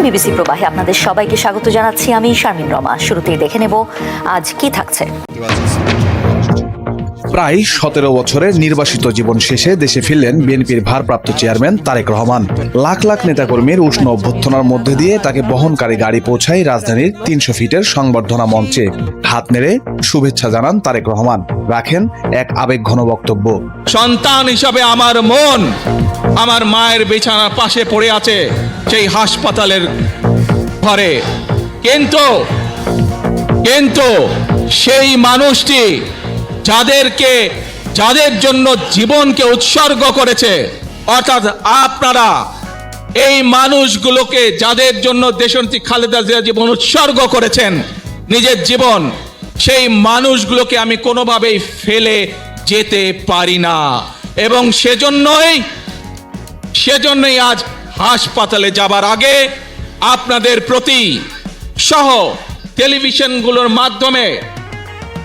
BBC প্রবাহে আপনাদের সবাইকে স্বাগত জানাচ্ছি। আমি শারমিন রমা। শুরুতেই দেখে নেব আজ কি থাকছে। প্রায় 17 বছরের নির্বাসিত জীবন শেষে দেশে ফিরলেন বিএনপির ভারপ্রাপ্ত চেয়ারম্যান তারেক রহমান। লাখ লাখ নেতাকর্মীর উষ্ণ অভ্যর্থনার মধ্যে দিয়ে তাকে বহনকারী গাড়ি পৌঁছায় রাজধানীর 300 ফিটের সংবর্ধনা মঞ্চে। হাত নেড়ে শুভেচ্ছা জানান তারেক রহমান, রাখেন এক আবেগঘন বক্তব্য। সন্তান হিসাবে আমার মন আমার মায়ের বিছানার পাশে পড়ে আছে সেই হাসপাতালের ঘরে, কিন্তু সেই মানুষটি যাদের জন্য জীবনকে উৎসর্গ করেছে, অর্থাৎ আপনারা এই মানুষগুলোকে যাদের জন্য দেশনেত্রী খালেদা জিয়া জীবন উৎসর্গ করেছেন নিজের জীবন, সেই মানুষগুলোকে আমি কোনোভাবেই ফেলে যেতে পারি না। এবং সেজন্যই আজ হাসপাতালে যাবার আগে আপনাদের প্রতি সহ টেলিভিশনগুলোর মাধ্যমে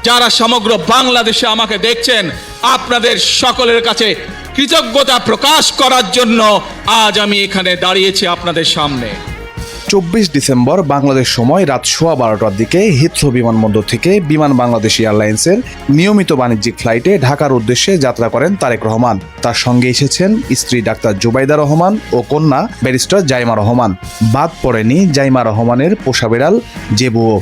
যারা সমগ্র বাংলাদেশে আমাকে দেখছেন, আপনাদের সকলের কাছে কৃতজ্ঞতা প্রকাশ করার জন্য আজ আমি এখানে দাঁড়িয়েছি আপনাদের সামনে। 24 ডিসেম্বর বাংলাদেশ সময় রাত 12:15টার দিকে হিথ্রো বিমানবন্দর থেকে বিমান বাংলাদেশ এয়ারলাইন্সের নিয়মিত বাণিজ্যিক ফ্লাইটে ঢাকার উদ্দেশ্যে যাত্রা করেন তারেক রহমান। তার সঙ্গে এসেছেন স্ত্রী ডাক্তার জুবাইদা রহমান ও কন্যা ব্যারিস্টার জাইমা রহমান। বাদ পড়েনি জাইমা রহমানের পোষা বিড়াল জেবুও।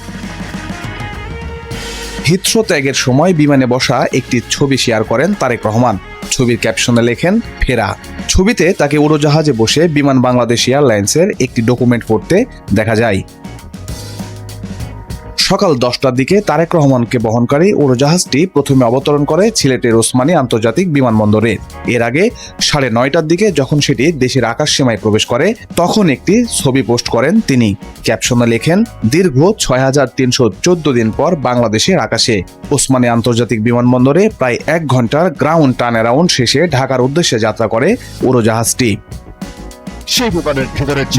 হিথ্রো ত্যাগের সময় বিমানে বসা একটি ছবি শেয়ার করেন তারেক রহমান। ছবির ক্যাপশনে লেখেন ফেরা। ছবিতে তাকে উড়োজাহাজে বসে বিমান বাংলাদেশ এয়ারলাইন্সের একটি ডকুমেন্ট পড়তে দেখা যায়। সকাল 10টার দিকে তারেক রহমানকে বহনকারী উড়োজাহাজটি প্রথমে অবতরণ করে সিলেটের ওসমানী আন্তর্জাতিক বিমানবন্দরে। এর আগে 9:30টার দিকে যখন সেটি দেশের আকাশসীমায় প্রবেশ করে, তখন একটি ছবি পোস্ট করেন তিনি। ক্যাপশনে লেখেন, দীর্ঘ 6314 দিন পর বাংলাদেশের আকাশে। ওসমানী আন্তর্জাতিক বিমানবন্দরে প্রায় 1 ঘন্টার গ্রাউন্ড টার্ন অ্যারাউন্ড শেষে ঢাকার উদ্দেশ্যে যাত্রা করে উড়োজাহাজটি।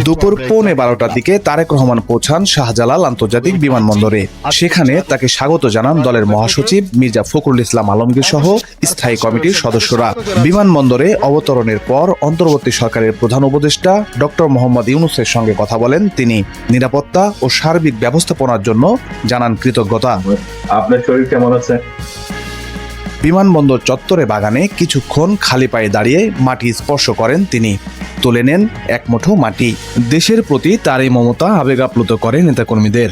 দুপুর 12:15টার দিকে তারেক রহমান পৌঁছান শাহজালাল আন্তর্জাতিক বিমানবন্দরে। সেখানে তাকে স্বাগত জানান দলের মহাসচিব মির্জা ফখরুল ইসলাম আলমগীর সহ স্থায়ী কমিটির সদস্যরা। বিমানবন্দরে অবতরণের পর অন্তর্বর্তী সরকারের প্রধান উপদেষ্টা ডক্টর মোহাম্মদ ইউনূসের সঙ্গে কথা বলেন তিনি। নিরাপত্তা ও সার্বিক ব্যবস্থাপনার জন্য জানান কৃতজ্ঞতা। আপনার শরীর কেমন আছে? বিমানবন্দর চত্বরে বাগানে কিছুক্ষণ খালি পায়ে দাঁড়িয়ে মাটি স্পর্শ করেন তিনি। তুলে নেন এক মুঠো মাটি। দেশের প্রতি তার এই মমতা আবেগ আপ্লুত করে নেতাকর্মীদের।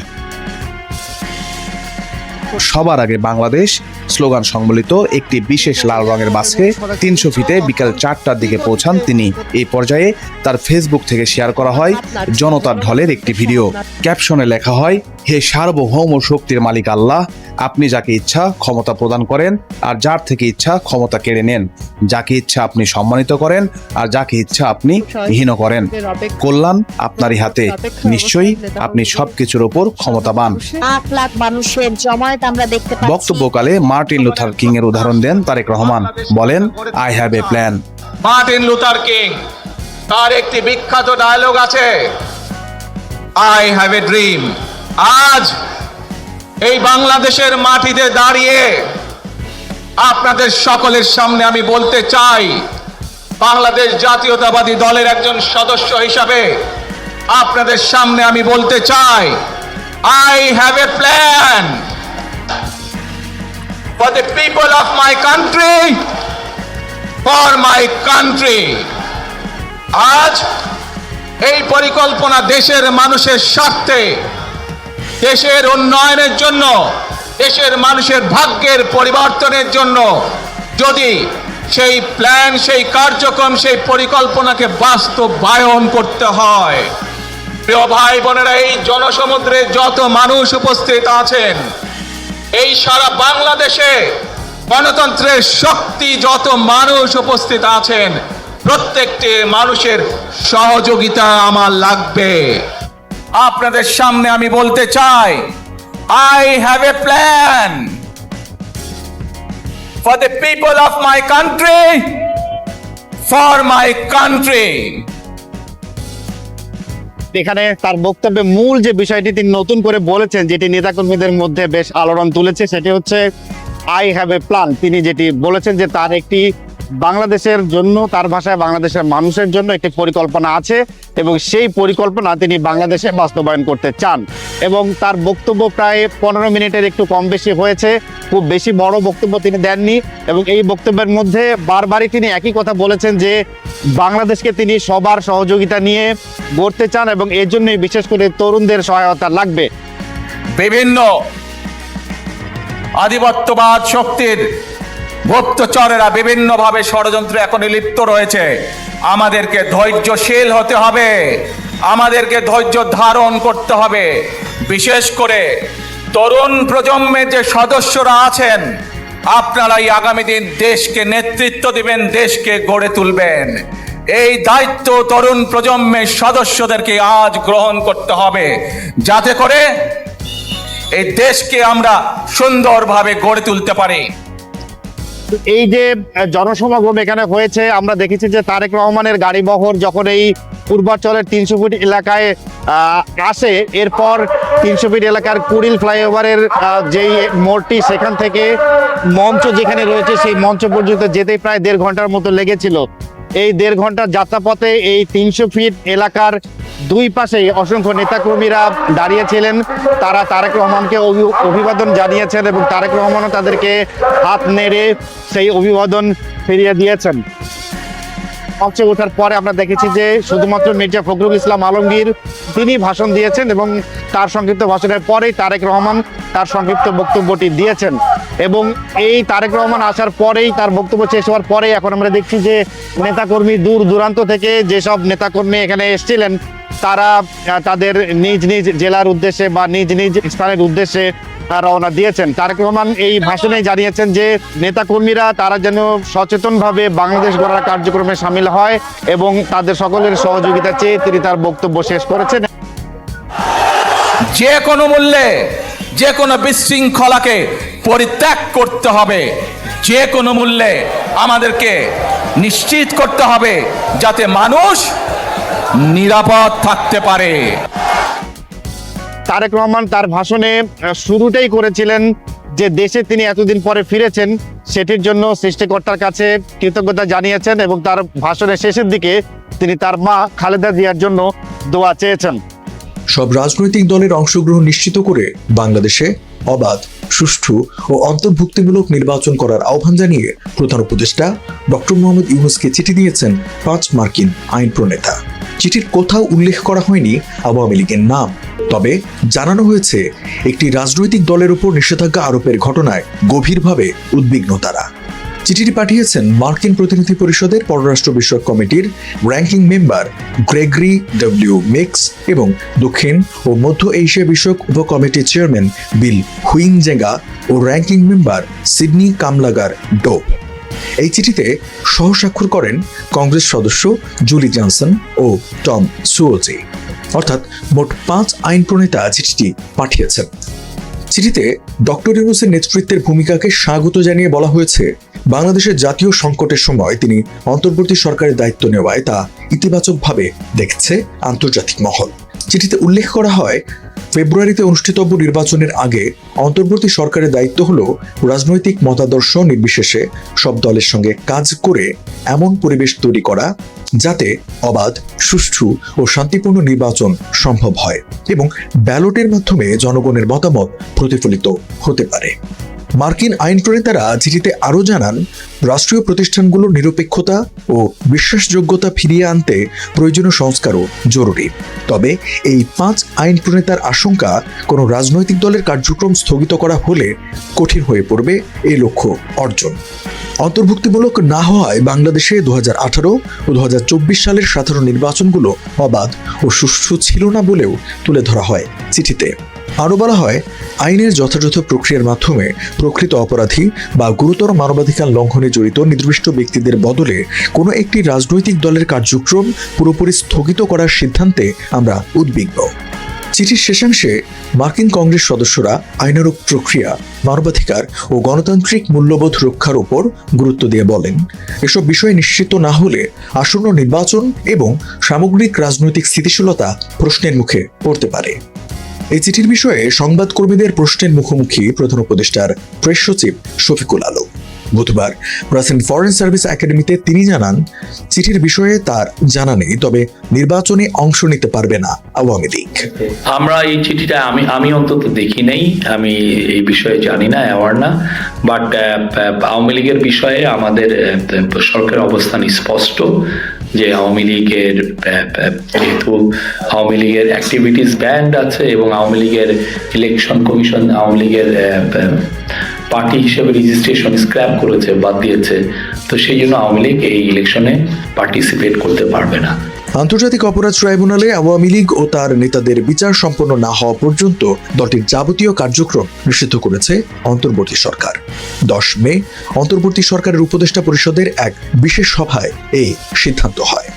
সবার আগে বাংলাদেশ স্লোগান সংবলিত একটি বিশেষ লাল রঙের বাসে 300 ফিটে বিকাল 4টার দিকে পৌঁছান তিনি। এই পর্যায়ে তার ফেসবুক থেকে শেয়ার করা হয় জনতার ঢলের একটি ভিডিও। ক্যাপশনে লেখা হয়, হে সার্বভৌম শক্তির মালিক আল্লাহ, আপনি যাকে ইচ্ছা ক্ষমতা প্রদান করেন আর যার থেকে ইচ্ছা ক্ষমতা কেড়ে নেন। যাকে ইচ্ছা আপনি সম্মানিত করেন আর যাকে ইচ্ছা আপনি হীন করেন। কল্যাণ আপনারই হাতে, নিশ্চয়ই আপনি সবকিছুর উপর ক্ষমতাবান। বক্তব্যকালে মার্টিন লুথার কিং এর উদাহরণ দেন তারেক রহমান। বলেন, I have a plan. Martin Luther king তার একটি বিখ্যাত ডায়লগ আছে, আই হ্যাভ এ ড্রিম। আজ এই বাংলাদেশের মাটিতে দাঁড়িয়ে আপনাদের সকলের সামনে আমি বলতে চাই, বাংলাদেশ জাতীয়তাবাদী দলের একজন সদস্য হিসাবে আপনাদের সামনে আমি বলতে চাই, I have a plan for the people of my country, for my country. আজ এই পরিকল্পনা দেশের মানুষের স্বার্থে, দেশের উন্নয়নের জন্য, দেশের মানুষের ভাগ্যের পরিবর্তনের জন্য যদি সেই প্ল্যান, সেই কার্যক্রম, সেই পরিকল্পনাকে বাস্তবায়ন করতে হয়, প্রিয় ভাই বোনেরা, এই জনসমুদ্রে যত মানুষ উপস্থিত আছেন, এই সারা বাংলাদেশে গণতন্ত্রের শক্তি যত মানুষ উপস্থিত আছেন, প্রত্যেকটি মানুষের সহযোগিতা আমার লাগবে। আপনাদের সামনে আমি বলতে চাই, I have a plan for the people of my country, for my country. এখানে তার বক্তব্যে মূল যে বিষয়টি তিনি নতুন করে বলেছেন, যেটি নেতাকর্মীদের মধ্যে বেশ আলোড়ন তুলেছে, সেটি হচ্ছে আই হ্যাভ এ প্ল্যান। তিনি যেটি বলেছেন যে তার একটি বাংলাদেশের জন্য, তার ভাষায় বাংলাদেশের মানুষের জন্য একটি পরিকল্পনা আছে এবং সেই পরিকল্পনা তিনি বাংলাদেশে বাস্তবায়ন করতে চান। এবং তার বক্তব্য প্রায় 15 মিনিটের একটু কম বেশি হয়েছে, খুব বেশি বড় বক্তব্য তিনি দেননি। এবং এই বক্তব্যের মধ্যে বারবারই তিনি একই কথা বলেছেন যে বাংলাদেশকে তিনি সবার সহযোগিতা নিয়ে গড়তে চান এবং এর জন্যই বিশেষ করে তরুণদের সহায়তা লাগবে। বিভিন্ন আধিপত্যবাদ শক্তির গুপ্তচরেরা বিভিন্নভাবে ষড়যন্ত্রে এখনই লিপ্ত রয়েছে। আমাদেরকে ধৈর্যশীল হতে হবে, আমাদেরকে ধৈর্য ধারণ করতে হবে। বিশেষ করে তরুণ প্রজন্মের যে সদস্যরা আছেন, আপনারাই আগামী দিন দেশকে নেতৃত্ব দিবেন, দেশকে গড়ে তুলবেন। এই দায়িত্ব তরুণ প্রজন্মের সদস্যদেরকে আজ গ্রহণ করতে হবে, যাতে করে এই দেশকে আমরা সুন্দরভাবে গড়ে তুলতে পারি। এই যে জনসমাগম এখানে হয়েছে, আমরা দেখেছি যে তারেক রহমানের গাড়িবহর যখন এই পূর্বাঞ্চলের 300 ফিট এলাকায় আসে, এরপর 300 ফিট এলাকার কুড়িল ফ্লাইওভারের যেই মোড়টি, সেখান থেকে মঞ্চ যেখানে রয়েছে সেই মঞ্চ পর্যন্ত যেতেই প্রায় 1.5 ঘন্টার মতো লেগেছিল। এই 1.5 ঘন্টার যাত্রাপথে এই 300 ফিট এলাকার দুই পাশেই অসংখ্য নেতাকর্মীরা দাঁড়িয়েছিলেন। তারা তারেক রহমানকে অভিবাদন জানিয়েছেন এবং তারেক রহমানও তাদেরকে হাত নেড়ে সেই অভিবাদন ফিরিয়ে দিয়েছেন। মঞ্চে ওঠার পরে আমরা দেখেছি যে শুধুমাত্র মির্জা ফখরুল ইসলাম আলমগীর তিনি ভাষণ দিয়েছেন এবং তার সংক্ষিপ্ত ভাষণের পরেই তারেক রহমান তার সংক্ষিপ্ত বক্তব্যটি দিয়েছেন। এবং এই তারেক রহমান আসার পরেই, তার বক্তব্য শেষ হওয়ার পরেই এখন আমরা দেখছি যে নেতাকর্মী দূর দূরান্ত থেকে যেসব নেতাকর্মী এখানে এসেছিলেন, তারা তাদের নিজ নিজ জেলার উদ্দেশ্যে বা নিজ নিজ স্থানের উদ্দেশ্যে রওনা দিয়েছেন। তারেক রহমান এই ভাষণে জানিয়েছেন যে নেতাকর্মীরা তারা যেন সচেতনভাবে বাংলাদেশ গড়ার কার্যক্রমে সামিল হয় এবং তাদের সকলের সহযোগিতা চেয়ে তিনি তার বক্তব্য শেষ করেছেন। যে কোনো মূল্যে যে কোনো বিশৃঙ্খলাকে পরিত্যাগ করতে হবে, যে কোনো মূল্যে আমাদেরকে নিশ্চিত করতে হবে যাতে মানুষ নিরাপদ থাকতে পারে। তারেক রহমান তার ভাষণে শুরুটাই করেছিলেন যে দেশে তিনি এতদিন পরে ফিরেছেন, সেটির জন্য সৃষ্টিকর্তার কাছে কৃতজ্ঞতা জানিয়েছেন এবং তার ভাষণের শেষের দিকে তিনি তার মা খালেদা জিয়ার জন্য দোয়া চেয়েছেন। সব রাজনৈতিক দলের অংশগ্রহণ নিশ্চিত করে বাংলাদেশে অবাধ, সুষ্ঠু ও অন্তর্ভুক্তিমূলক নির্বাচন করার আহ্বান জানিয়ে প্রধান উপদেষ্টা ডক্টর মোহাম্মদ ইউনূসকে চিঠি দিয়েছেন 5 মার্কিন আইন প্রণেতা। চিঠির কোথাও উল্লেখ করা হয়নি আওয়ামী লীগের নাম, তবে জানানো হয়েছে একটি রাজনৈতিক দলের উপর নিষেধাজ্ঞা আরোপের ঘটনায় গভীরভাবে উদ্বিগ্ন তারা। চিঠিটি পাঠিয়েছেন মার্কিন প্রতিনিধি পরিষদের পররাষ্ট্র বিষয়ক কমিটির ranking member Gregory W Meeks এবং দক্ষিণ ও মধ্য এশিয়া বিষয়ক উপকমিটির চেয়ারম্যান বিল হুইংজেঙ্গা ও ranking member Sydney Kamlager Dove. এই চিঠিতে সহস্বাক্ষর করেন কংগ্রেস সদস্য জুলি জনসন ও টম সুওজি। অর্থাৎ মোট 5 আইন প্রণেতা চিঠিটি পাঠিয়েছেন। চিঠিতে ডক্টর ইউনূসের নেতৃত্বের ভূমিকাকে স্বাগত জানিয়ে বলা হয়েছে, বাংলাদেশের জাতীয় সংকটের সময় তিনি অন্তর্বর্তী সরকারের দায়িত্ব নেওয়ায় তা ইতিবাচকভাবে দেখছে আন্তর্জাতিক মহল। চিঠিতে উল্লেখ করা হয়, ফেব্রুয়ারিতে অনুষ্ঠিতব্য নির্বাচনের আগে অন্তর্বর্তী সরকারের দায়িত্ব হলো রাজনৈতিক মতাদর্শ নির্বিশেষে সব দলের সঙ্গে কাজ করে এমন পরিবেশ তৈরি করা যাতে অবাধ, সুষ্ঠু ও শান্তিপূর্ণ নির্বাচন সম্ভব হয় এবং ব্যালটের মাধ্যমে জনগণের মতামত প্রতিফলিত হতে পারে। মার্কিন আইন প্রণেতারা চিঠিতে আরও জানান, রাষ্ট্রীয় প্রতিষ্ঠানগুলোর নিরপেক্ষতা ও বিশ্বাসযোগ্যতা ফিরিয়ে আনতে প্রয়োজনীয় সংস্কারও জরুরি। তবে এই 5 আইন প্রণেতার আশঙ্কা, কোনো রাজনৈতিক দলের কার্যক্রম স্থগিত করা হলে কঠিন হয়ে পড়বে এই লক্ষ্য অর্জন। অন্তর্ভুক্তিমূলক না হওয়ায় বাংলাদেশে 2018 ও 2024 সালের সাধারণ নির্বাচনগুলো অবাধ ও সুষ্ঠু ছিল না বলেও তুলে ধরা হয় চিঠিতে। আরও বলা হয়, আইনের যথাযথ প্রক্রিয়ার মাধ্যমে প্রকৃত অপরাধী বা গুরুতর মানবাধিকার লঙ্ঘনে জড়িত নির্দিষ্ট ব্যক্তিদের বদলে কোনো একটি রাজনৈতিক দলের কার্যক্রম পুরোপুরি স্থগিত করার সিদ্ধান্তে আমরা উদ্বিগ্ন। চিঠির শেষাংশে মার্কিন কংগ্রেস সদস্যরা আইনানুগ প্রক্রিয়া, মানবাধিকার ও গণতান্ত্রিক মূল্যবোধ রক্ষার উপর গুরুত্ব দিয়ে বলেন, এসব বিষয় নিশ্চিত না হলে আসন্ন নির্বাচন এবং সামগ্রিক রাজনৈতিক স্থিতিশীলতা প্রশ্নের মুখে পড়তে পারে। এই চিঠির বিষয়ে সংবাদকর্মীদের প্রশ্নের মুখোমুখি প্রধান উপদেষ্টার প্রেস সচিব শফিকুল আলম। বুধবার প্রেসিডেন্ট ফরেন সার্ভিস একাডেমিতে তিনি জানান, চিঠির বিষয়ে তার জানা নেই, তবে নির্বাচনে অংশ নিতে পারবে না আওয়ামী লীগ। আমরা এই চিঠিটা আমি অন্তত দেখি নাই, আমি এই বিষয়ে জানি না, অ্যাওয়ার না। বাট আওয়ামী লীগের বিষয়ে আমাদের সরকারের অবস্থান স্পষ্ট যে আওয়ামী লীগের যেহেতু আওয়ামী লীগের অ্যাক্টিভিটিস ব্যান্ড আছে এবং আওয়ামী লীগের ইলেকশন কমিশন আওয়ামী লীগের পার্টি হিসেবে রেজিস্ট্রেশন স্ক্র্যাপ করেছে, বাদ দিয়েছে, তো সেই জন্য আওয়ামী লীগ এই ইলেকশনে পার্টিসিপেট করতে পারবে না। আন্তর্জাতিক অপরাধ ট্রাইব্যুনালে আওয়ামী লীগ ও তার নেতাদের বিচার সম্পন্ন না হওয়া পর্যন্ত দলটির যাবতীয় কার্যক্রম নিষিদ্ধ করেছে অন্তর্বর্তী সরকার। 10 মে অন্তর্বর্তী সরকারের উপদেষ্টা পরিষদের এক বিশেষ সভায় এই সিদ্ধান্ত হয়।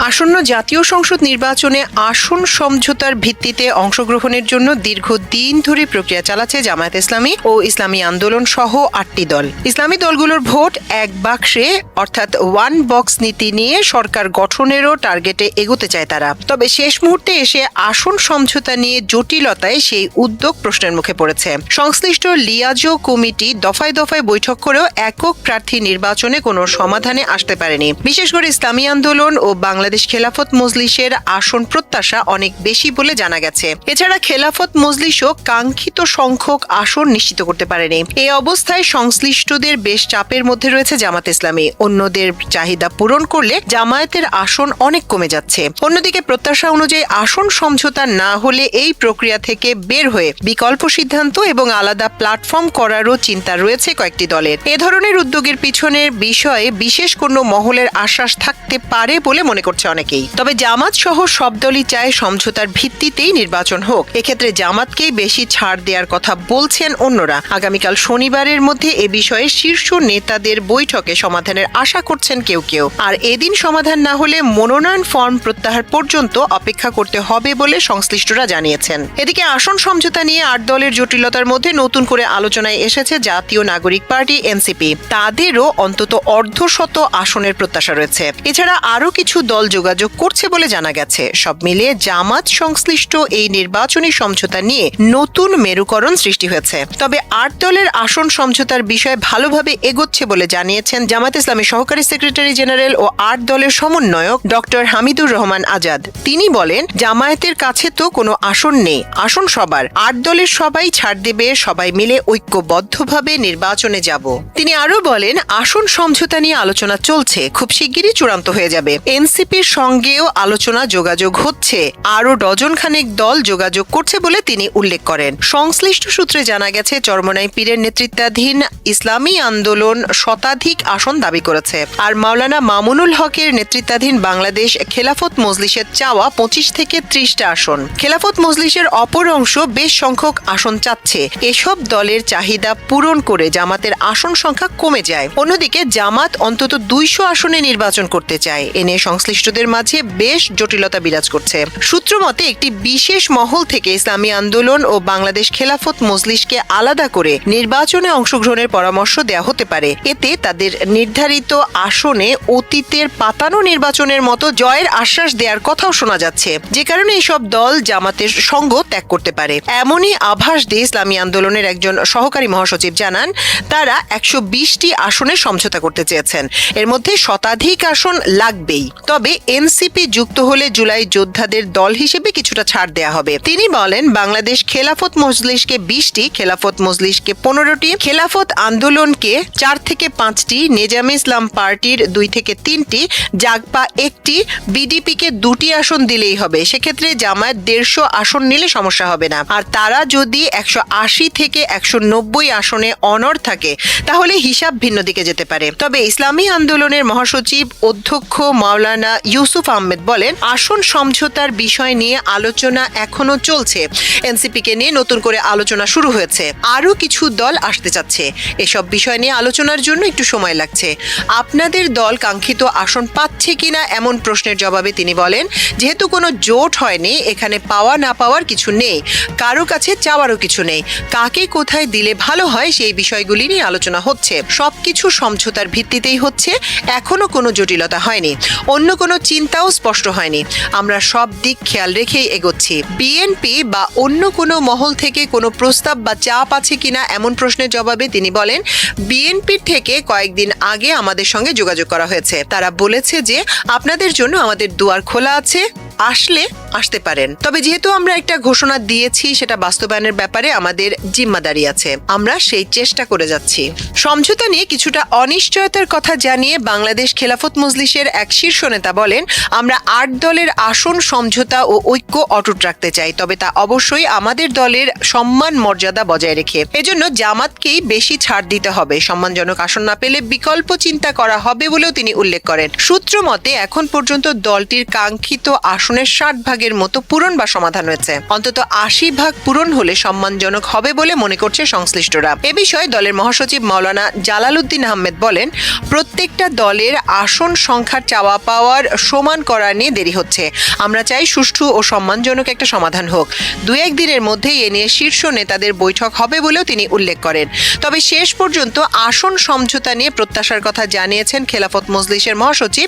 আসন্ন জাতীয় সংসদ নির্বাচনে আসন সমঝোতার ভিত্তিতে অংশগ্রহণের জন্য দীর্ঘদিন ধরে প্রক্রিয়া চালাচ্ছে জামায়াত ইসলামী ও ইসলামী আন্দোলন সহ 8টি দল। ইসলামী দলগুলোর ভোট এক বাক্সে অর্থাৎ ওয়ান বক্স নীতি নিয়ে সরকার গঠনেরও টার্গেটে এগোতে চায় তারা। তবে শেষ মুহূর্তে এসে আসন সমঝোতা নিয়ে জটিলতায় সেই উদ্যোগ প্রশ্নের মুখে পড়েছে। সংশ্লিষ্ট লিয়াজো কমিটি দফায় দফায় বৈঠক করেও একক প্রার্থী নির্বাচনে কোনো সমাধানে আসতে পারেনি। বিশেষ করে ইসলামী আন্দোলন ও বাংলাদেশ খেলাফত মজলিসের আসন প্রত্যাশা অনেক বেশি বলে জানা গেছে। এছাড়া খেলাফত মজলিসও কাঙ্ক্ষিত সংখ্যক আসন নিশ্চিত করতে পারেনি। এই অবস্থায় সংশ্লিষ্টদের বেশ চাপের মধ্যে রয়েছে জামাত ইসলামী। অন্যদের চাহিদা পূরণ করলে জামায়াতের আসন অনেক কমে যাচ্ছে। অন্যদিকে প্রত্যাশা অনুযায়ী আসন সমঝোতা না হলে এই প্রক্রিয়া থেকে বের হয়ে বিকল্প সিদ্ধান্ত এবং আলাদা প্ল্যাটফর্ম করারও চিন্তা রয়েছে কয়েকটি দলের। এ ধরনের উদ্যোগের পিছনের বিষয়ে বিশেষ কোনো মহলের আশ্বাস থাকতে পারে বলে মনে করছে অনেকেই। তবে জামাত সহ সব দলই চায় সমঝোতার ভিত্তিতেই নির্বাচন হোক। এক্ষেত্রে জামাতকেই বেশি ছাড় দেওয়ার কথা বলছেন অন্যরা। আগামীকাল শনিবারের মধ্যে এ বিষয়ে শীর্ষ নেতাদের বৈঠকে সমাধানের আশা করছেন কেউ কেউ। আর এদিন সমাধান না হলে মনোনয়ন ফর্ম প্রত্যাহার পর্যন্ত অপেক্ষা করতে হবে বলে সংশ্লিষ্টরা জানিয়েছেন। এদিকে আসন সমঝোতা নিয়ে 8 দলের জটিলতার মধ্যে নতুন করে আলোচনায় এসেছে জাতীয় নাগরিক পার্টি এনসিপি। তাদেরও অন্তত অর্ধশত আসনের প্রত্যাশা রয়েছে। এছাড়া আরও কিছু দল যোগাযোগ করছে বলে জানা গেছে। সব মিলিয়ে জামাত সংশ্লিষ্ট এই নির্বাচনী সমঝোতা নিয়ে নতুন মেরুকরণ সৃষ্টি হয়েছে। তবে 8 দলের আসন সমঝোতার বিষয়ে ভালোভাবে এগোচ্ছে বলে জানিয়েছেন জামাত ইসলামী সহকারী সেক্রেটারি জেনারেল ও 8 দলের সমন্বয়ক ডক্টর হামিদুর রহমান আজাদ। তিনি বলেন, জামায়াতের কাছে তো কোনো আসন নেই, আসন সবার। 8 দলের সবাই ছাড় দেবে, সবাই মিলে ঐক্যবদ্ধভাবে নির্বাচনে যাব। তিনি আরো বলেন, আসন সমঝোতা নিয়ে আলোচনা চলছে, খুব শিগগিরই চূড়ান্ত হয়ে যাবে। এনসিপির সঙ্গেও আলোচনা যোগাযোগ হচ্ছে, আরো ডজনখানেক দল যোগাযোগ করছে বলে তিনি উল্লেখ করেন। সংশ্লিষ্ট সূত্রে জানা গেছে, চরমোনাই পীরের নেতৃত্বাধীন ইসলামী আন্দোলন শতাধিক আসন দাবি করেছে। আর মাওলানা মামুনুল হকের নেতৃত্বাধীন বাংলাদেশ খেলাফত মজলিসের চাওয়া 25 থেকে 30টা আসন। খেলাফত মজলিসের অপর অংশ বেশ সংখ্যক আসন চাচ্ছে। এসব দলের চাহিদা পূরণ করে জামাতের আসন সংখ্যা কমে যায়। অন্যদিকে জামাত অন্তত 200 আসনে নির্বাচন করতে চায়। এনে সংশ্লিষ্টদের মাঝে বেশ জটিলতা বিরাজ করছে। সূত্র মতে একটি বিশেষ মহল থেকে ইসলামী আন্দোলন ও বাংলাদেশ খেলাফত মজলিসকে আলাদা করে নির্বাচনে অংশগ্রহণের পরামর্শ দেওয়া হতে পারে। এতে তাদের নির্ধারিত আসনে অতীতের পাতানো নির্বাচনের মতো জয়ের আশ্বাস দেওয়ার কথাও শোনা যাচ্ছে, যে কারণে এসব দল জামাতের সঙ্গ ত্যাগ করতে পারে। এমনই আভাস দিয়ে ইসলামী আন্দোলনের একজন সহকারী মহাসচিব জানান, তারা 120টি আসনে সমঝোতা করতে চেয়েছেন। এর মধ্যে শতাধিক আসন লাগবেই। তবে এনসিপি যুক্ত হলে জুলাই যোদ্ধাদের দল হিসেবে কিছুটা ছাড় দেয়া হবে। তিনি বলেন, বাংলাদেশ খেলাফত মজলিসকে 20টি, খেলাফত মজলিসকে 15টি, খেলাফত আন্দোলনকে 4 থেকে 5টি, নেজামে ইসলাম পার্টির 2 থেকে 3টি, জাগপা 1টি, বিডিপিকে 2টি আসন দিলেই হবে। সেক্ষেত্রে জামায়াত 150 আসন নিলে সমস্যা হবে না। আর তারা যদি 180 থেকে 190 আসনে অনড় থাকে তাহলে হিসাব ভিন্ন দিকে যেতে পারে। তবে ইসলামী আন্দোলনের মহাসচিব অধ্যক্ষ মাওলানা ইউসুফ আহমেদ বলেন, আসন সমঝোতার বিষয় নিয়ে আলোচনা এখনো চলছে। এনসিপিকে নিয়ে নতুন করে আলোচনা শুরু হয়েছে। আরো কিছু দল আসতে চাচ্ছে। এসব বিষয় নিয়ে আলোচনার জন্য একটু সময় লাগছে। আপনাদের দল কাঙ্ক্ষিত আসন পাচ্ছে কিনা এমন প্রশ্নের জবাবে তিনি বলেন, যেহেতু কোনো জোট হয়নি, এখানে পাওয়া না পাওয়ার কিছু নেই, কারো কাছে চাওয়ারও কিছু নেই। কাকে কোথায় দিলে ভালো হয় সেই বিষয়গুলি নিয়ে আলোচনা হচ্ছে। সবকিছু সমঝোতার ভিত্তিতেই হচ্ছে, এখনো কোনো জটিলতা হয়নি। অন্য কোনো চিন্তাও স্পষ্ট হয়নি। আমরা সব দিক খেয়াল রেখেই এগোচ্ছি। বিএনপি বা অন্য কোনো মহল থেকে কোনো প্রস্তাব বা চাপ আছে কিনা এমন প্রশ্নের জবাবে তিনি বলেন, বিএনপির থেকে কয়েকদিন আগে আমাদের সঙ্গে যোগাযোগ করা হয়েছে। তারা বলেছে যে আপনাদের জন্য আমাদের দুয়ার খোলা আছে, আসলে আসতে পারেন। তবে যেহেতু আমরা একটা ঘোষণা দিয়েছি, সেটা বাস্তবায়নের ব্যাপারে আমাদের জিম্মাদারি আছে। আমরা সেই চেষ্টা করে যাচ্ছি। সমঝোতা নিয়ে কিছুটা অনিশ্চয়তার কথা জানিয়ে বাংলাদেশ খেলাফত মজলিসের এক শীর্ষ নেতা বলেন, আমরা 8 দলের আসন সমঝোতা ও ঐক্য অটুট রাখতে চাই, তবে তা অবশ্যই আমাদের দলের সম্মান মর্যাদা বজায় রেখে। এজন্য জামাতকেই বেশি ছাড় দিতে হবে। সম্মানজনক আসন না পেলে বিকল্প চিন্তা করা হবে বলেও তিনি উল্লেখ করেন। সূত্র মতে এখন পর্যন্ত দলটির কাঙ্ক্ষিত আসনের 60 ভাগের মতো পূরণ বা সমাধান হয়েছে। অন্তত 80 ভাগ পূরণ হলে সম্মানজনক হবে বলে মনে করছে সংশ্লিষ্টরা। এ বিষয়ে দলের মহাসচিব মাওলানা জালালউদ্দিন আহমেদ বলেন, প্রত্যেকটা দলের আসন সংখ্যার চাওয়া পাওয়ার সমান করা নিয়ে দেরি হচ্ছে। আমরা চাই সুষ্ঠু ও সম্মানজনক একটা সমাধান হোক। 2-1 দিনের মধ্যেই এ নিয়ে শীর্ষ নেতাদের বৈঠক হবে বলেও তিনি উল্লেখ করেন। তবে শেষ পর্যন্ত আসন সমঝোতা নিয়ে প্রত্যাশার কথা জানিয়েছেন খেলাফত মজলিসের মহাসচিব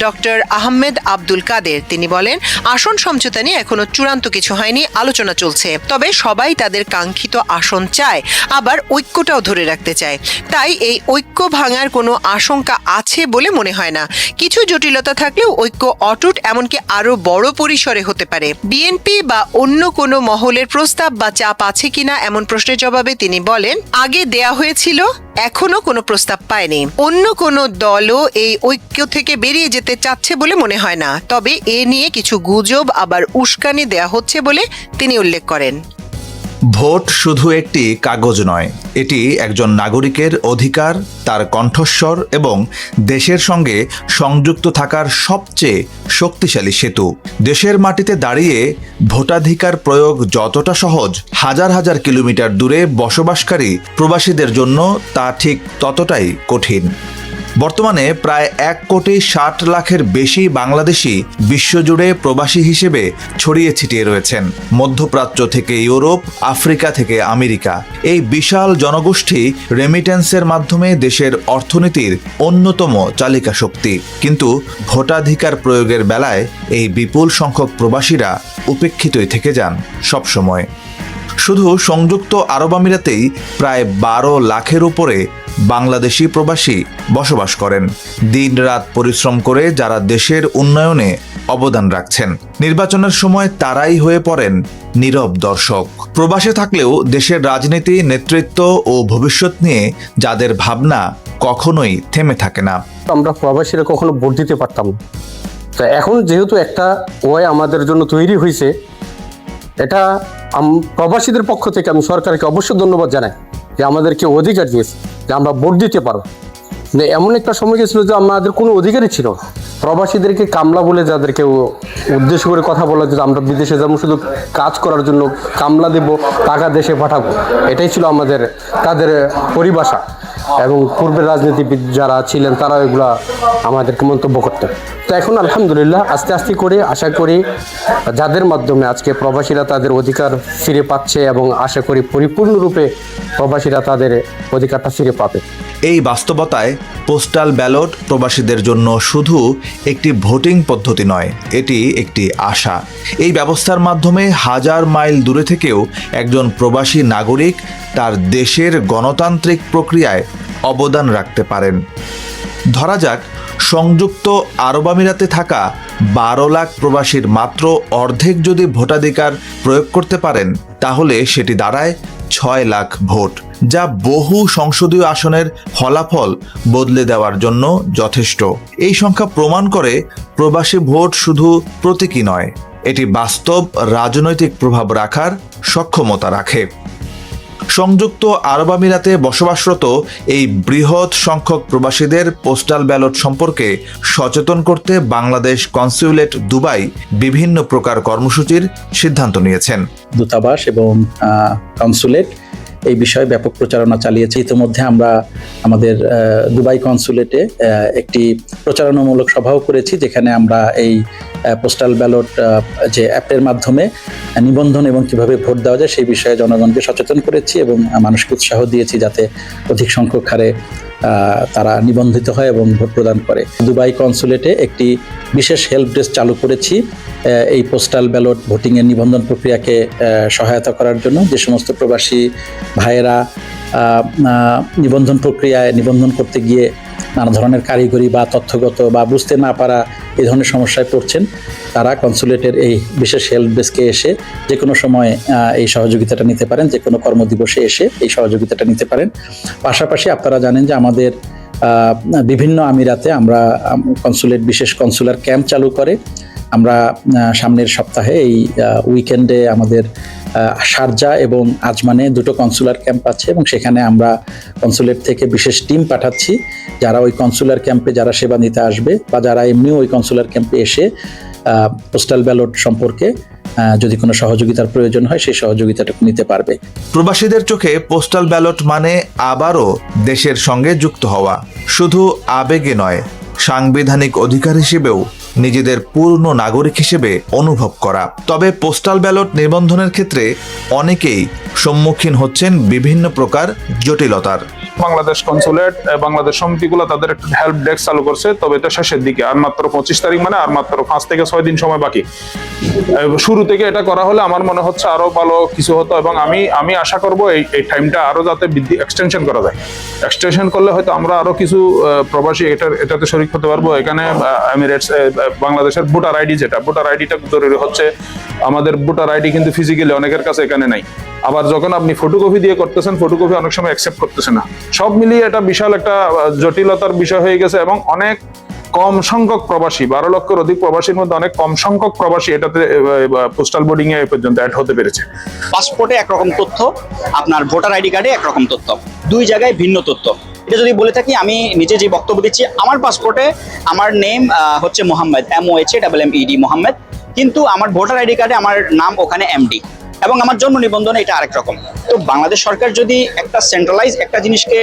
ডক্টর আহমেদ আব্দুল কাদের। তিনি বলেন, আসন সমঝোতা নিয়ে এখনো চূড়ান্ত কিছু হয়নি, আলোচনা চলছে। তবে সবাই তাদের কাঙ্ক্ষিত আসন চায়, আবার ঐক্যটাও ধরে রাখতে চায়। তাই এই ঐক্য ভাঙার কোনো আশঙ্কা আছে বলে মনে হয় না। কিছু জটিলতা থাকলেও ঐক্য অটুট, এমনকি আরো বড় পরিসরে হতে পারে। বিএনপি বা অন্য কোনো মহলের প্রস্তাব বা চাপ আছে কিনা এমন প্রশ্নের জবাবে তিনি বলেন, আগে দেয়া হয়েছিল, এখনো কোনো প্রস্তাব পায়নি। অন্য কোনো দলও এই ঐক্য থেকে বেরিয়ে যেতে চাচ্ছে বলে মনে হয় না। তবে এ নিয়ে কিছু গুজব আবার উস্কানি দেয়া হচ্ছে বলে তিনি উল্লেখ করেন। ভোট শুধু একটি কাগজ নয়, এটি একজন নাগরিকের অধিকার, তার কণ্ঠস্বর এবং দেশের সঙ্গে সংযুক্ত থাকার সবচেয়ে শক্তিশালী সেতু। দেশের মাটিতে দাঁড়িয়ে ভোটাধিকার প্রয়োগ যতটা সহজ, হাজার হাজার কিলোমিটার দূরে বসবাসকারী প্রবাসীদের জন্য তা ঠিক ততটাই কঠিন। বর্তমানে প্রায় 1,60,00,000-এর বেশি বাংলাদেশি বিশ্বজুড়ে প্রবাসী হিসেবে ছড়িয়ে ছিটিয়ে রয়েছেন। মধ্যপ্রাচ্য থেকে ইউরোপ, আফ্রিকা থেকে আমেরিকা। এই বিশাল জনগোষ্ঠী রেমিটেন্সের মাধ্যমে দেশের অর্থনীতির অন্যতম চালিকা শক্তি। কিন্তু ভোটাধিকার প্রয়োগের বেলায় এই বিপুল সংখ্যক প্রবাসীরা উপেক্ষিতই থেকে যান সবসময়। শুধু সংযুক্ত আরব আমিরাতেই প্রায় 12 লাখের উপরে বাংলাদেশি প্রবাসী বসবাস করেন। দিনরাত পরিশ্রম করে যারা দেশের উন্নয়নে অবদান রাখছেন। নির্বাচনের সময় তারাই হয়ে পড়েন নীরব দর্শক। প্রবাসে থাকলেও দেশের রাজনীতি, নেতৃত্ব ও ভবিষ্যৎ নিয়ে যাদের ভাবনা কখনোই থেমে থাকে না। আমরা প্রবাসীরা কখনো ভোট দিতে পারতাম না। তো এখন যেহেতু একটা ওয়ে আমাদের জন্য তৈরি হয়েছে, এটা প্রবাসীদের পক্ষ থেকে আমি সরকারকে অবশ্যই ধন্যবাদ জানাই যে আমাদেরকে অধিকার দিয়েছে যে আমরা ভোট দিতে পারবো। এমন একটা সময় গেছিল যে আমাদের কোনো অধিকারই ছিল না। প্রবাসীদেরকে কামলা বলে যাদেরকে উদ্দেশ্য করে কথা বলা যে আমরা বিদেশে যাবো শুধু কাজ করার জন্য, কামলা দেব, টাকা দেশে পাঠাবো, এটাই ছিল তাদের পরিভাষা। এবং পূর্বের রাজনীতিবিদ যারা ছিলেন তারা এগুলা আমাদেরকে মন্তব্য করতেন। তো এখন আলহামদুলিল্লাহ আস্তে আস্তে করে আশা করি যাদের মাধ্যমে আজকে প্রবাসীরা তাদের অধিকার ফিরে পাচ্ছে এবং আশা করি পরিপূর্ণরূপে প্রবাসীরা তাদের অধিকারটা ফিরে পাবে। এই বাস্তবতায় পোস্টাল ব্যালট প্রবাসীদের জন্য শুধু একটি ভোটিং পদ্ধতি নয়, এটি একটি আশা। এই ব্যবস্থার মাধ্যমে হাজার মাইল দূরে থেকেও একজন প্রবাসী নাগরিক তার দেশের গণতান্ত্রিক প্রক্রিয়ায় অবদান রাখতে পারেন। ধরা যাক, সংযুক্ত আরব আমিরাতে থাকা 12 লাখ প্রবাসীর মাত্র অর্ধেক যদি ভোটাধিকার প্রয়োগ করতে পারেন, তাহলে সেটি দাঁড়ায় 6 লাখ ভোট, যা বহু সংসদীয় আসনের ফলাফল বদলে দেওয়ার জন্য যথেষ্ট। এই সংখ্যা প্রমাণ করে প্রবাসী ভোট শুধু প্রতীকী নয়, এটি বাস্তব রাজনৈতিক প্রভাব রাখার সক্ষমতা রাখে। সংযুক্ত আরব আমিরাতে বসবাসরত এই বৃহৎ সংখ্যক প্রবাসীদের পোস্টাল ব্যালট সম্পর্কে সচেতন করতে বাংলাদেশ কনস্যুলেট দুবাই বিভিন্ন প্রকার কর্মসূচির সিদ্ধান্ত নিয়েছেন। দূতাবাস এবং কনস্যুলেট এই বিষয়ে ব্যাপক প্রচারণা চালিয়েছে। ইতিমধ্যে আমরা আমাদের দুবাই কনস্যুলেটে একটি প্রচারণামূলক সভাও করেছি, যেখানে আমরা এই পোস্টাল ব্যালট যে অ্যাপের মাধ্যমে নিবন্ধন এবং কিভাবে ভোট দেওয়া যায় সেই বিষয়ে জনগণকে সচেতন করেছি এবং মানুষকে উৎসাহ দিয়েছি যাতে অধিক সংখ্যক হারে তারা নিবন্ধিত হয় এবং ভোট প্রদান করে। দুবাই কনসুলেটে একটি বিশেষ হেল্প ডেস্ক চালু করেছি এই পোস্টাল ব্যালট ভোটিংয়ের নিবন্ধন প্রক্রিয়াকে সহায়তা করার জন্য। যে সমস্ত প্রবাসী ভাইয়েরা নিবন্ধন প্রক্রিয়ায় নিবন্ধন করতে গিয়ে নানা ধরনের কারিগরি বা তথ্যগত বা বুঝতে না পারা এই ধরনের সমস্যায় পড়ছেন, তারা কনসুলেটের এই বিশেষ হেল্প ডেস্কে এসে যে কোনো সময় এই সহযোগিতাটা নিতে পারেন, যে কোনো কর্মদিবসে এসে এই সহযোগিতাটা নিতে পারেন। পাশাপাশি আপনারা জানেন যে আমাদের বিভিন্ন আমিরাতে আমরা কনসুলেট বিশেষ কনসুলার ক্যাম্প চালু করে। আমরা সামনের সপ্তাহে এই উইকেন্ডে আমাদের শারজা এবং আজমানে দুটো কনসুলার ক্যাম্প আছে এবং সেখানে আমরা কনসুলেট থেকে বিশেষ টিম পাঠাচ্ছি যারা ওই কনসুলার ক্যাম্পে যারা সেবা নিতে আসবে বা যারা এমনিও ওই কনসুলার ক্যাম্পে এসে পোস্টাল ব্যালট সম্পর্কে যদি কোনো সহযোগিতার প্রয়োজন হয় সেই সহযোগিতাটুকু নিতে পারবে। প্রবাসীদের চোখে পোস্টাল ব্যালট মানে আবারও দেশের সঙ্গে যুক্ত হওয়া, শুধু আবেগে নয়, সাংবিধানিক অধিকার হিসেবেও নিজেদের পূর্ণ নাগরিক হিসেবে অনুভব করা। তবে পোস্টাল ব্যালট নিবন্ধনের ক্ষেত্রে অনেকেই সম্মুখীন হচ্ছেন বিভিন্ন প্রকার জটিলতার। বাংলাদেশ কনসুলেট, বাংলাদেশ সমিতিগুলো তাদের একটা হেল্প ডেস্ক চালু করছে, তবে এটা শেষের দিকে, আর মাত্র 25 তারিখ, মানে আর মাত্র 5 থেকে 6 দিন সময় বাকি। শুরু থেকে এটা করা হলে আমার মনে হচ্ছে আরো ভালো কিছু হতো এবং আমি আশা করব এই টাইমটা আরো যাতে এক্সটেনশন করা যায়। এক্সটেনশন করলে হয়তো আমরা আরো কিছু প্রবাসী এটাতে শরিক হতে পারবো। এখানে এমিরেটস বাংলাদেশের ভোটার আইডি, যেটা ভোটার আইডিটা জরুরি হচ্ছে। আমাদের ভোটার আইডি কিন্তু ফিজিক্যালি অনেকের কাছে এখানে নাই। আবার যখন আপনি ফটোকপি দিয়ে করতেছেন, ফটোকপি অনেক সময় অ্যাকসেপ্ট করতেছে না। সব মিলিয়ে এটা বিশাল একটা জটিলতার বিষয় হয়ে গেছে এবং অনেক কম সংখ্যক প্রবাসী, 12 লক্ষের অধিক প্রবাসীর মধ্যে অনেক কম সংখ্যক প্রবাসী এটাতে পোস্টাল বোর্ডিং এ পর্যন্ত অ্যাড হতে পেরেছে। পাসপোর্টে একরকম তথ্য, আপনার ভোটার আইডি কার্ডে একরকম তথ্য, দুই জায়গায় ভিন্ন তথ্য। এটা যদি বলে থাকি, আমি নিজে যে বক্তব্য দিচ্ছি, আমার পাসপোর্টে আমার নেম হচ্ছে মোহাম্মদ, MOHAMMED মোহাম্মদ, কিন্তু আমার ভোটার আইডি কার্ডে আমার নাম ওখানে MD, এবং আমার জন্ম নিবন্ধনে এটা আরেক রকম। তো বাংলাদেশ সরকার যদি একটা সেন্ট্রালাইজ একটা জিনিসকে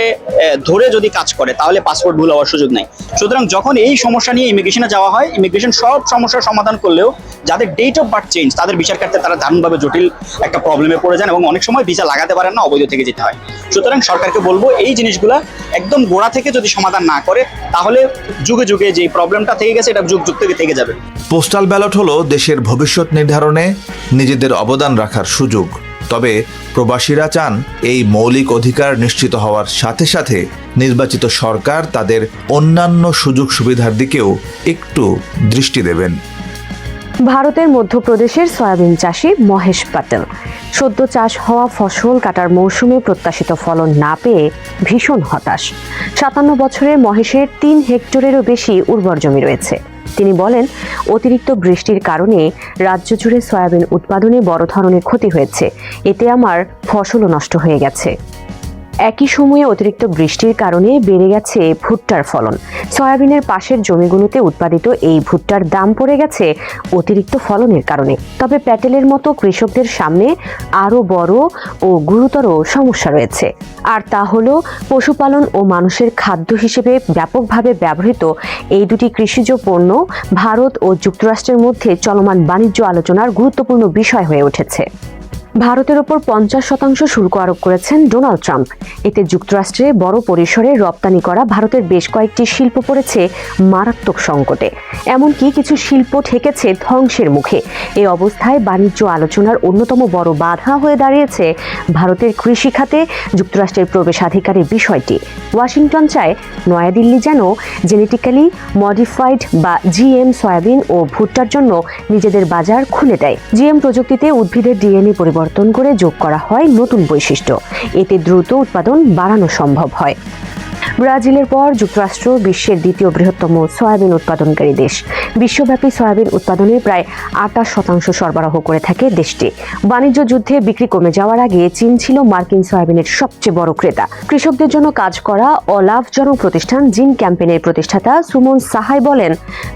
ধরে যদি কাজ করে, তাহলে পাসপোর্ট ভুল হওয়ার সুযোগ নেই। সুতরাং যখন এই সমস্যা নিয়ে ইমিগ্রেশনে যাওয়া হয়, ইমিগ্রেশন সব সমস্যার সমাধান করলেও যাদের ডেট অফ বার্থ চেঞ্জ, তাদের বিচার ক্ষেত্রে তারা দারুণভাবে জটিল একটা প্রবলেমে পড়ে যান এবং অনেক সময় ভিসা লাগাতে পারেন না, অবৈধ থেকে যেতে হয়। সুতরাং সরকারকে বলবো, এই জিনিসগুলা একদম গোড়া থেকে যদি সমাধান না করে, তাহলে যুগে যুগে যে প্রবলেমটা থেকে গেছে এটা যুগ যুগ থেকে যাবে। পোস্টাল ব্যালট হলো দেশের ভবিষ্যৎ নির্ধারণে নিজেদের অবদান রাখার সুযোগ। তবে প্রবাসীরা চান এই মৌলিক অধিকার নিশ্চিত হওয়ার সাথে সাথে নির্বাচিত সরকার তাদের অন্যান্য সুযোগ সুবিধার দিকেও একটু দৃষ্টি দেবেন। ভারতের মধ্যপ্রদেশের সয়াবিন চাষি মহেশ প্যাটেল সদ্য চাষ হওয়া ফসল কাটার মৌসুমে প্রত্যাশিত ফলন না পেয়ে ভীষণ হতাশ। 57 বছরের মহেশের 3 হেক্টরেরও বেশি উর্বর জমি রয়েছে। তিনি বলেন, অতিরিক্ত বৃষ্টির কারণে রাজ্য জুড়ে সয়াবিন উৎপাদনে বড় ধরনের ক্ষতি হয়েছে। এতে আমার ফসলও নষ্ট হয়ে গেছে। একই সময়ে অতিরিক্ত বৃষ্টির কারণে বেড়ে গেছে ভুট্টার ফলন। সয়াবিনের পাশের জমিগুলোতে উৎপাদিত এই ভুট্টার দাম পড়ে গেছে অতিরিক্ত ফলনের কারণে। তবে প্যাটেলের মতো কৃষকদের সামনে আরও বড় ও গুরুতর সমস্যা রয়েছে, আর তা হলো পশুপালন ও মানুষের খাদ্য হিসেবে ব্যাপকভাবে ব্যবহৃত এই দুটি কৃষিজ পণ্য ভারত ও যুক্তরাষ্ট্রের মধ্যে চলমান বাণিজ্য আলোচনার গুরুত্বপূর্ণ বিষয় হয়ে উঠেছে। ভারতের ওপর 50% শুল্ক আরোপ করেছেন ডোনাল্ড ট্রাম্প। এতে যুক্তরাষ্ট্রে বড় পরিসরে রপ্তানি করা ভারতের বেশ কয়েকটি শিল্প পড়েছে মারাত্মক সংকটে। এমনকি কিছু শিল্প ঠেকেছে ধ্বংসের মুখে। এই অবস্থায় বাণিজ্য আলোচনার অন্যতম বড় বাধা হয়ে দাঁড়িয়েছে ভারতের কৃষি খাতে যুক্তরাষ্ট্রের প্রবেশাধিকারের বিষয়টি। ওয়াশিংটন চায় নয়াদিল্লি যেন জেনেটিক্যালি মডিফাইড বা GM সয়াবিন ও ভুট্টার জন্য নিজেদের বাজার খুলে দেয়। GM প্রযুক্তিতে উদ্ভিদের DNA পরিবর্তন করে যোগ করা হয় নতুন বৈশিষ্ট্য। এতে দ্রুত উৎপাদন বাড়ানো সম্ভব হয়। ব্রাজিলের পর যুক্তরাষ্ট্র বিশ্বের দ্বিতীয় বৃহত্তম সয়াবিন উৎপাদনকারী দেশ। বিশ্বব্যাপী সয়াবিন উৎপাদনের প্রায় 28% সরবরাহ করে থাকে দেশটি। বাণিজ্য যুদ্ধে বিক্রি কমে যাওয়ার আগে চীন ছিল মার্কিন সয়াবিনের সবচেয়ে বড় ক্রেতা। কৃষকদের জন্য কাজ করা অলাভজনক প্রতিষ্ঠান জিন ক্যাম্পেনের প্রতিষ্ঠাতা সুমন সাহাই বলেন,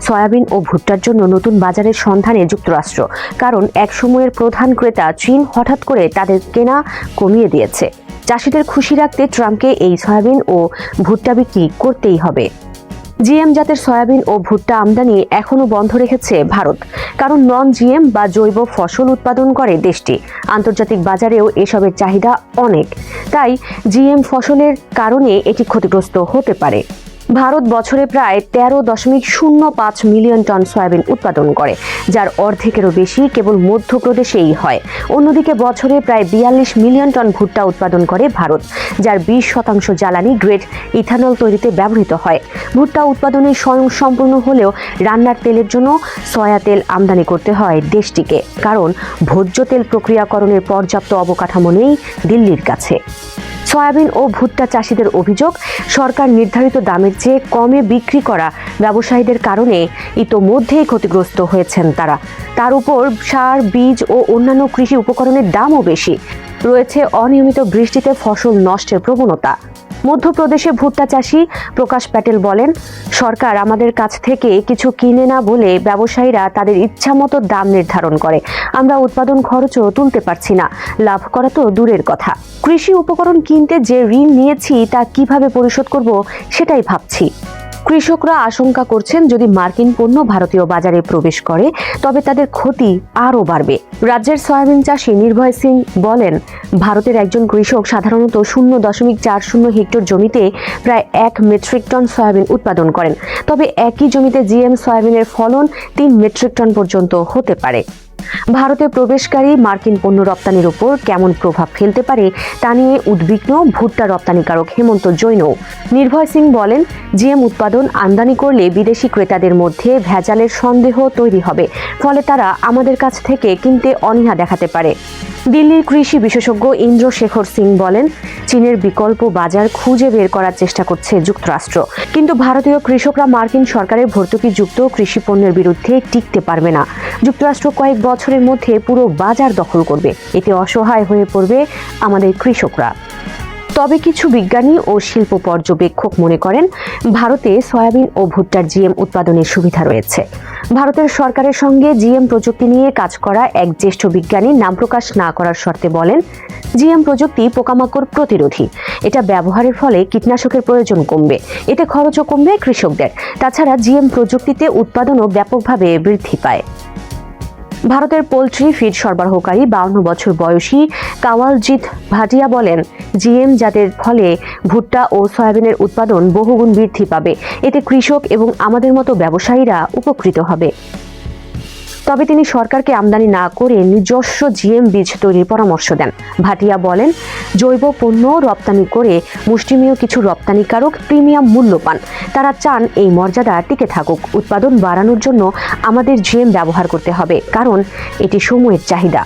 সয়াবিন ও ভুট্টার জন্য নতুন বাজারের সন্ধানে যুক্তরাষ্ট্র, কারণ এক সময়ের প্রধান ক্রেতা চীন হঠাৎ করে তাদের কেনা কমিয়ে দিয়েছে। চাষিদের খুশি রাখতে ট্রাম্পকে এই সয়াবিন ও ভুট্টা বিক্রি করতেই হবে। জিএম জাতের সয়াবিন ও ভুট্টা আমদানি এখনো বন্ধ রেখেছে ভারত, কারণ নন জিএম বা জৈব ফসল উৎপাদন করে দেশটি। আন্তর্জাতিক বাজারেও এসবের চাহিদা অনেক, তাই জিএম ফসলের কারণে এটি ক্ষতিগ্রস্ত হতে পারে। ভারত বছরে প্রায় 13.05 মিলিয়ন টন সয়াবিন উৎপাদন করে, যার অর্ধেকেরও বেশি কেবল মধ্যপ্রদেশেই হয়। অন্যদিকে বছরে প্রায় 42 মিলিয়ন টন ভুট্টা উৎপাদন করে ভারত, যার 20% জ্বালানি গ্রেড ইথানল তৈরিতে ব্যবহৃত হয়। ভুট্টা উৎপাদনে স্বয়ংসম্পূর্ণ হলেও রান্নার তেলের জন্য সয়া তেল আমদানি করতে হয় দেশটিকে, কারণ ভোজ্য তেল প্রক্রিয়াকরণের পর্যাপ্ত অবকাঠামো নেই দিল্লির কাছে। সয়াবিন ও ভুট্টা চাষিদের অভিযোগ, সরকার নির্ধারিত দামের চেয়ে কমে বিক্রি করা ব্যবসায়ীদের কারণে ইতোমধ্যেই ক্ষতিগ্রস্ত হয়েছেন তারা। তার উপর সার, বীজ ও অন্যান্য কৃষি উপকরণের দামও বেশি। রয়েছে অনিয়মিত বৃষ্টিতে ফসল নষ্টের প্রবণতা। মধ্যপ্রদেশে ভুট্টা চাষি প্রকাশ প্যাটেল বলেন, সরকার আমাদের কাছ থেকে কিছু কিনে না বলে ব্যবসায়ীরা তাদের ইচ্ছামতো দাম নির্ধারণ করে। আমরা উৎপাদন খরচও তুলতে পারছি না, লাভ করা তো দূরের কথা। কৃষি উপকরণ কিনতে যে ঋণ নিয়েছি তা কিভাবে পরিশোধ করব সেটাই ভাবছি। কৃষকরা আশঙ্কা করছেন, যদি মার্কিন পণ্য ভারতীয় বাজারে প্রবেশ করে তবে তাদের ক্ষতি আরও বাড়বে। রাজ্যের সয়াবিন চাষি নির্ভয় সিং বলেন, ভারতের একজন কৃষক সাধারণত 0.40 হেক্টর জমিতে প্রায় 1 মেট্রিক টন সয়াবিন উৎপাদন করেন। তবে একই জমিতে জিএম সয়াবিনের ফলন 3 মেট্রিক টন পর্যন্ত হতে পারে। ভারতে প্রবেশকারী মার্কিন পণ্য রপ্তানির উপর কেমন প্রভাব ফেলতে পারে তা নিয়ে উদ্বিগ্ন ভুট্টা রপ্তানিকারক হেমন্ত জৈন। নির্ভয় সিং বলেন, জিএম উৎপাদন আমদানি করলে বিদেশি ক্রেতাদের মধ্যে ভেজালের সন্দেহ তৈরি হবে, ফলে তারা আমাদের কাছ থেকে কিনতে অনীহা দেখাতে পারে। দিল্লির কৃষি বিশেষজ্ঞ ইন্দ্রশেখর সিং বলেন, চীনের বিকল্প বাজার খুঁজে বের করার চেষ্টা করছে যুক্তরাষ্ট্র, কিন্তু ভারতীয় কৃষকরা মার্কিন সরকারের ভর্তুকিযুক্ত কৃষি পণ্যের বিরুদ্ধে টিকতে পারবে না। যুক্তরাষ্ট্র কয়েক বছরের মধ্যে পুরো বাজার দখল করবে, এতে অসহায় হয়ে পড়বে আমাদের কৃষকরা। তবে কিছু বিজ্ঞানী ও শিল্প পর্যবেক্ষক মনে করেন, ভারতে সয়াবিন ও ভুট্টার জিএম উৎপাদনের সুবিধা রয়েছে। ভারতের সরকারের সঙ্গে জিএম প্রযুক্তি নিয়ে কাজ করা এক জ্যেষ্ঠ বিজ্ঞানী নাম প্রকাশ না করার শর্তে বলেন, জিএম প্রযুক্তি পোকামাকড় প্রতিরোধী। এটা ব্যবহারের ফলে কীটনাশকের প্রয়োজন কমবে, এতে খরচও কমবে কৃষকদের। তাছাড়া জিএম প্রযুক্তিতে উৎপাদনও ব্যাপকভাবে বৃদ্ধি পায়। ভারতের পোলট্রি ফিড সরবরাহকারী 52 বছর বয়সী কাওয়ালজিৎ ভাটিয়া বলেন, জিএম জাতের ফলে ভুট্টা ও সয়াবিনের উৎপাদন বহুগুণ বৃদ্ধি পাবে। এতে কৃষক এবং আমাদের মতো ব্যবসায়ীরা উপকৃত হবে। তবে তিনি সরকারকে আমদানি না করে নিজস্ব জিএম বীজ তৈরির পরামর্শ দেন। ভাটিয়া বলেন, জৈব পণ্য রপ্তানি করে মুষ্টিমেয় কিছু রপ্তানিকারক প্রিমিয়াম মূল্য পান। তারা চান এই মর্যাদা টিকে থাকুক। উৎপাদন বাড়ানোর জন্য আমাদের জিএম ব্যবহার করতে হবে, কারণ এটি সময়ের চাহিদা।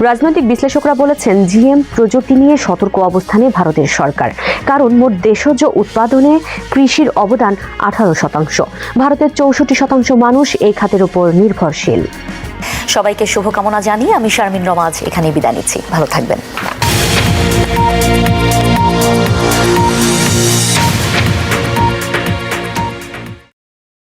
রাজনৈতিক বিশ্লেষকরা বলেছেন, জিএম প্রযুক্তি নিয়ে সতর্ক অবস্থানে ভারতের সরকার, কারণ মোট দেশজ উৎপাদনে কৃষির অবদান 18%। ভারতের 64% মানুষ এই খাতের উপর নির্ভরশীল। সবাইকে শুভকামনা জানিয়ে আমি শারমিন রমাজ এখানে বিদায় নিচ্ছি। ভালো থাকবেন।